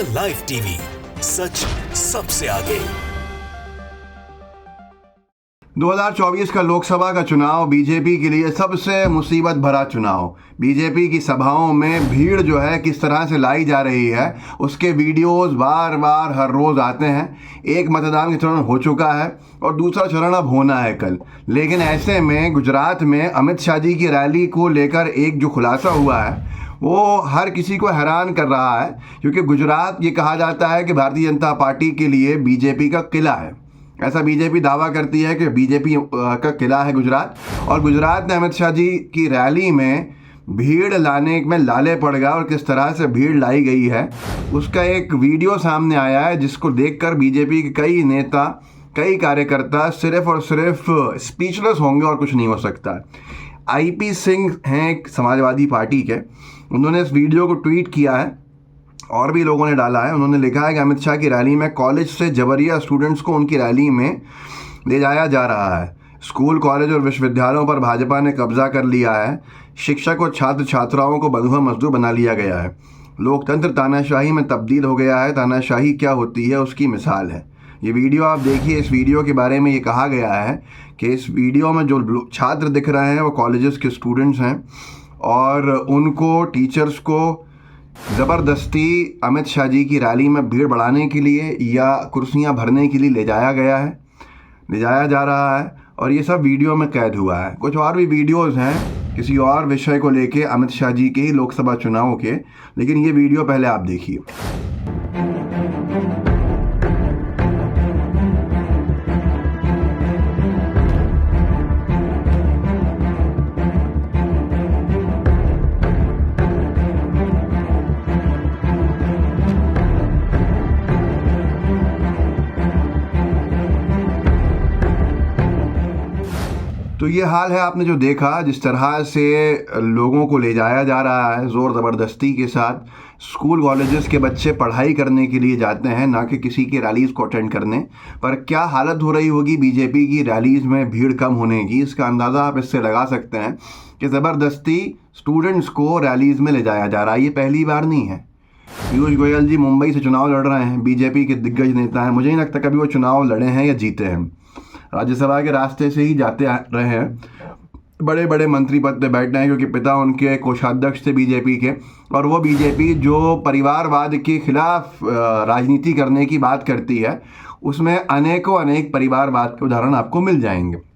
The live TV, सच सबसे आगे। 2024 का लोकसभा का चुनाव बीजेपी के लिए सबसे मुसीबत भरा चुनाव। बीजेपी की सभाओं में भीड़ जो है किस तरह से लाई जा रही है, उसके वीडियोस बार बार हर रोज़ आते हैं। एक मतदान का चरण हो चुका है और दूसरा चरण अब होना है कल। लेकिन ऐसे में गुजरात में अमित शाह जी की रैली को लेकर एक जो खुलासा हुआ है वो हर किसी को हैरान कर रहा है, क्योंकि गुजरात ये कहा जाता है कि भारतीय जनता पार्टी के लिए बीजेपी का किला है। ऐसा बीजेपी दावा करती है कि बीजेपी का किला है गुजरात, और गुजरात ने अमित शाह जी की रैली में भीड़ लाने में लाले पड़ गया। और किस तरह से भीड़ लाई गई है उसका एक वीडियो सामने आया है, जिसको देखकर बीजेपी के कई नेता, कई कार्यकर्ता सिर्फ और सिर्फ स्पीचलेस होंगे और कुछ नहीं हो सकता। आईपी सिंह हैं एक समाजवादी पार्टी के, उन्होंने इस वीडियो को ट्वीट किया है और भी लोगों ने डाला है। उन्होंने लिखा है कि अमित शाह की रैली में कॉलेज से जबरिया स्टूडेंट्स को उनकी रैली में ले जाया जा रहा है। स्कूल, कॉलेज और विश्वविद्यालयों पर भाजपा ने कब्जा कर लिया है। शिक्षक और छात्र छात्राओं को बंधुआ मजदूर बना लिया गया है। लोकतंत्र तानाशाही में तब्दील हो गया है। तानाशाही क्या होती है उसकी मिसाल है। ये वीडियो आप देखिए। इस वीडियो के बारे में ये कहा गया है कि इस वीडियो में जो छात्र दिख रहे हैं वो कॉलेजेस के स्टूडेंट्स हैं और उनको, टीचर्स को ज़बरदस्ती अमित शाह जी की रैली में भीड़ बढ़ाने के लिए या कुर्सियां भरने के लिए ले जाया जा रहा है। और ये सब वीडियो में कैद हुआ है। कुछ और भी वीडियोस हैं किसी और विषय को लेके, अमित शाह जी के ही लोकसभा चुनाव के, लेकिन ये वीडियो पहले आप देखिए। तो ये हाल है, आपने जो देखा, जिस तरह से लोगों को ले जाया जा रहा है ज़ोर ज़बरदस्ती के साथ। स्कूल कॉलेजेस के बच्चे पढ़ाई करने के लिए जाते हैं, ना कि किसी की रैलीज़ को अटेंड करने। पर क्या हालत हो रही होगी बीजेपी की रैलीज़ में भीड़ कम होने की, इसका अंदाज़ा आप इससे लगा सकते हैं कि ज़बरदस्ती स्टूडेंट्स को रैलीज़ में ले जाया जा रहा है। ये पहली बार नहीं है। पीयूष गोयल जी मुंबई से चुनाव लड़ रहे हैं, बीजेपी के दिग्गज नेता हैं। मुझे नहीं लगता कभी वो चुनाव लड़े हैं या जीते हैं। राज्यसभा के रास्ते से ही जाते रहे हैं। बड़े बड़े मंत्री पद पे बैठे हैं क्योंकि पिता उनके कोषाध्यक्ष थे बीजेपी के। और वो बीजेपी जो परिवारवाद के खिलाफ राजनीति करने की बात करती है, उसमें अनेक परिवारवाद के उदाहरण आपको मिल जाएंगे।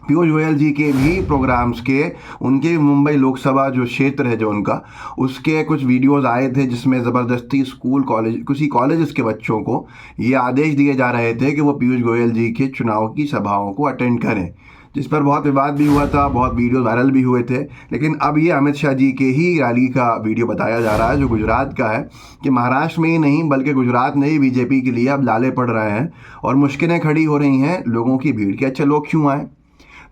पीयूष गोयल जी के भी प्रोग्राम्स के, उनके मुंबई लोकसभा जो क्षेत्र है जो उनका, उसके कुछ वीडियोस आए थे जिसमें ज़बरदस्ती स्कूल, कॉलेज, किसी कॉलेज के बच्चों को ये आदेश दिए जा रहे थे कि वो पीयूष गोयल जी के चुनाव की सभाओं को अटेंड करें, जिस पर बहुत विवाद भी हुआ था, बहुत वीडियो वायरल भी हुए थे। लेकिन अब ये अमित शाह जी के ही रैली का वीडियो बताया जा रहा है जो गुजरात का है, कि महाराष्ट्र में ही नहीं बल्कि गुजरात में ही बीजेपी के लिए अब लाले पड़ रहे हैं और मुश्किलें खड़ी हो रही हैं लोगों की भीड़ के। अच्छा, लोग क्यों आए?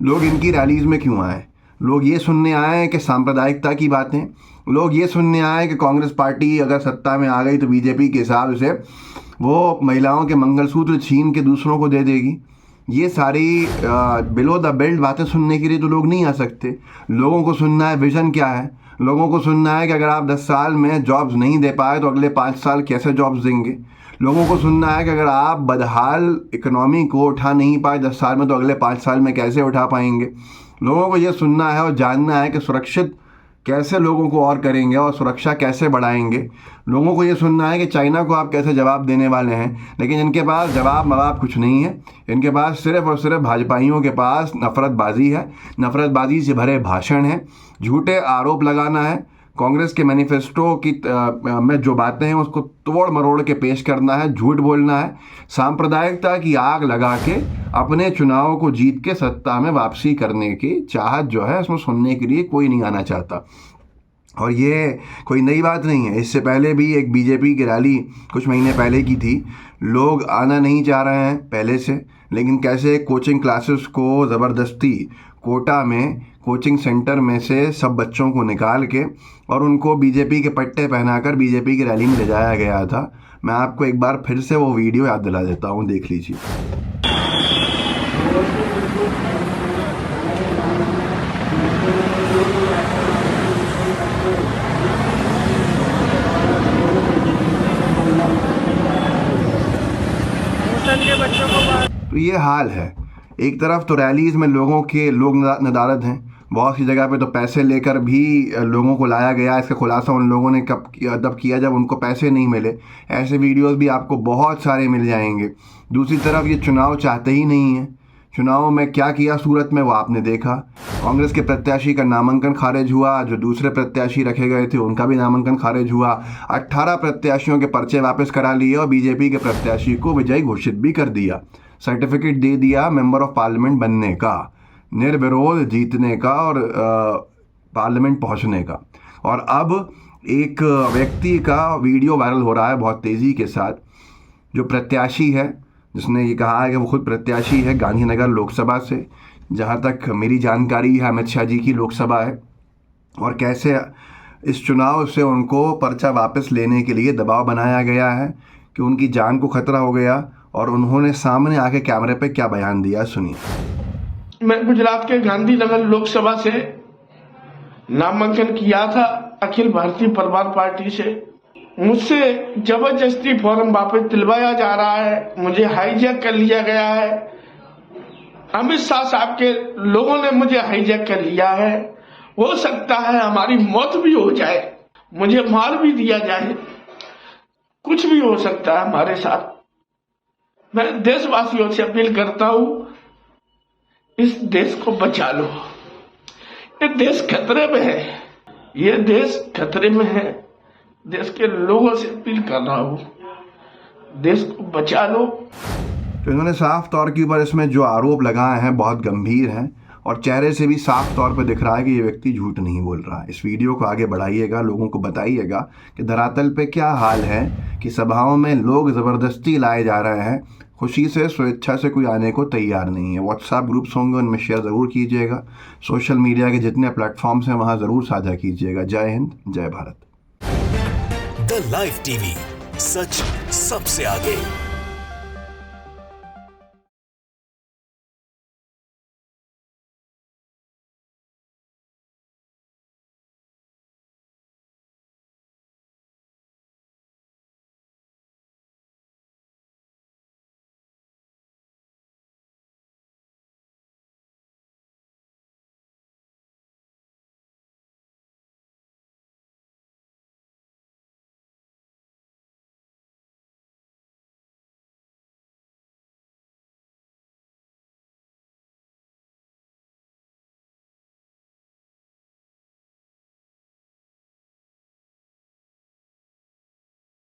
लोग इनकी रैलीज़ में क्यों आए? लोग ये सुनने आए हैं कि सांप्रदायिकता की बातें, लोग ये सुनने आए कि कांग्रेस पार्टी अगर सत्ता में आ गई तो बीजेपी के हिसाब से वो महिलाओं के मंगलसूत्र छीन के दूसरों को दे देगी। ये सारी बिलो द बेल्ट बातें सुनने के लिए तो लोग नहीं आ सकते। लोगों को सुनना है विज़न क्या है। लोगों को सुनना है कि अगर आप 10 साल में जॉब्स नहीं दे पाए तो अगले 5 साल कैसे जॉब्स देंगे। लोगों को सुनना है कि अगर आप बदहाल इकोनॉमी को उठा नहीं पाए 10 साल में तो अगले 5 साल में कैसे उठा पाएंगे। लोगों को ये सुनना है और जानना है कि सुरक्षित कैसे लोगों को और करेंगे और सुरक्षा कैसे बढ़ाएंगे। लोगों को ये सुनना है कि चाइना को आप कैसे जवाब देने वाले हैं। लेकिन इनके पास जवाब मवाब कुछ नहीं है। इनके पास सिर्फ और सिर्फ भाजपाइयों के पास नफरतबाजी है, नफरतबाजी से भरे भाषण हैं, झूठे आरोप लगाना है, कांग्रेस के मैनिफेस्टो की में जो बातें हैं उसको तोड़ मरोड़ के पेश करना है, झूठ बोलना है, सांप्रदायिकता की आग लगा के अपने चुनाव को जीत के सत्ता में वापसी करने की चाहत जो है उसमें सुनने के लिए कोई नहीं आना चाहता। और ये कोई नई बात नहीं है। इससे पहले भी एक बीजेपी की रैली कुछ महीने पहले की थी। लोग आना नहीं चाह रहे हैं पहले से, लेकिन कैसे कोचिंग क्लासेस को ज़बरदस्ती कोटा में कोचिंग सेंटर में से सब बच्चों को निकाल के और उनको बीजेपी के पट्टे पहनाकर बीजेपी की रैली में ले जाया गया था। मैं आपको एक बार फिर से वो वीडियो याद दिला देता हूँ, देख लीजिए। तो ये हाल है। एक तरफ तो रैलीज़ में लोग नदारद हैं, बहुत सी जगह पे तो पैसे लेकर भी लोगों को लाया गया। इसका खुलासा उन लोगों ने तब किया जब उनको पैसे नहीं मिले। ऐसे वीडियोस भी आपको बहुत सारे मिल जाएंगे। दूसरी तरफ ये चुनाव चाहते ही नहीं है। चुनाव में क्या किया सूरत में वो आपने देखा। कांग्रेस के प्रत्याशी का नामांकन खारिज हुआ, जो दूसरे प्रत्याशी रखे गए थे उनका भी नामांकन खारिज हुआ। 18 प्रत्याशियों के पर्चे वापस करा लिए और बीजेपी के प्रत्याशी को विजयी घोषित भी कर दिया। सर्टिफिकेट दे दिया मेंबर ऑफ पार्लियामेंट बनने का, निर्विरोध जीतने का और पार्लियामेंट पहुंचने का। और अब एक व्यक्ति का वीडियो वायरल हो रहा है बहुत तेज़ी के साथ, जो प्रत्याशी है, जिसने ये कहा है कि वो खुद प्रत्याशी है गांधीनगर लोकसभा से, जहां तक मेरी जानकारी है अमित शाह जी की लोकसभा है, और कैसे इस चुनाव से उनको पर्चा वापस लेने के लिए दबाव बनाया गया है कि उनकी जान को खतरा हो गया। और उन्होंने सामने आके कैमरे पे क्या बयान दिया, सुनिए। मैं गुजरात के गांधीनगर लोकसभा से नामांकन किया था अखिल भारतीय परिवार पार्टी से। मुझसे जबरदस्ती फॉर्म वापस दिलवाया जा रहा है, मुझे हाईजैक कर लिया गया है। अमित शाह साहब के लोगों ने मुझे हाईजैक कर लिया है। हो सकता है हमारी मौत भी हो जाए, मुझे मार भी दिया जाए, कुछ भी हो सकता है हमारे साथ। मैं देशवासियों से अपील करता हूं, इस देश को बचा लो। ये देश खतरे में है, ये देश खतरे में है। देश के लोगों से अपील कर रहा हूं, देश को बचा लो। तो इन्होंने साफ तौर के ऊपर इसमें जो आरोप लगाए हैं बहुत गंभीर हैं, और चेहरे से भी साफ तौर पे दिख रहा है कि ये व्यक्ति झूठ नहीं बोल रहा है। इस वीडियो को आगे बढ़ाइएगा, लोगों को बताइएगा कि धरातल पे क्या हाल है, कि सभाओं में लोग ज़बरदस्ती लाए जा रहे हैं, खुशी से स्वेच्छा से कोई आने को तैयार नहीं है। व्हाट्सएप ग्रुप्स होंगे, उनमें शेयर ज़रूर कीजिएगा। सोशल मीडिया के जितने प्लेटफॉर्म्स हैं वहाँ ज़रूर साझा कीजिएगा। जय हिंद, जय भारत। द लाइव टीवी, सच सबसे आगे।